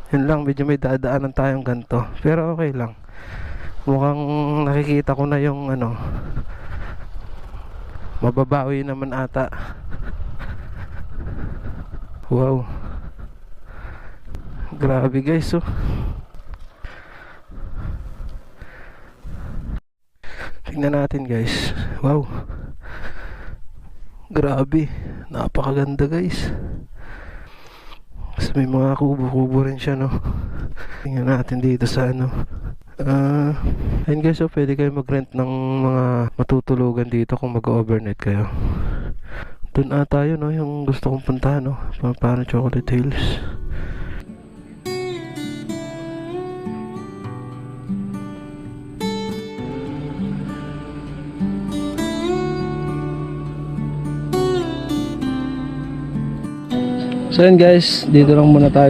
Yun lang, medyo may dadaanan tayong ganito, pero okay lang. Mukhang nakikita ko na yung ano, mababawi naman ata. Wow, grabe guys, oh. Tingnan natin guys. Wow, grabe, napakaganda guys. Tapos may mga kubo-kubo rin siya, no. Tingnan natin dito sa ano. Ayun guys, so pwede kayo mag-rent ng mga matutulugan dito kung mag-overnight kayo. Doon ata yun, no, yung gusto kong puntahan, no. Parang Chocolate Hills. So yun guys, dito lang muna tayo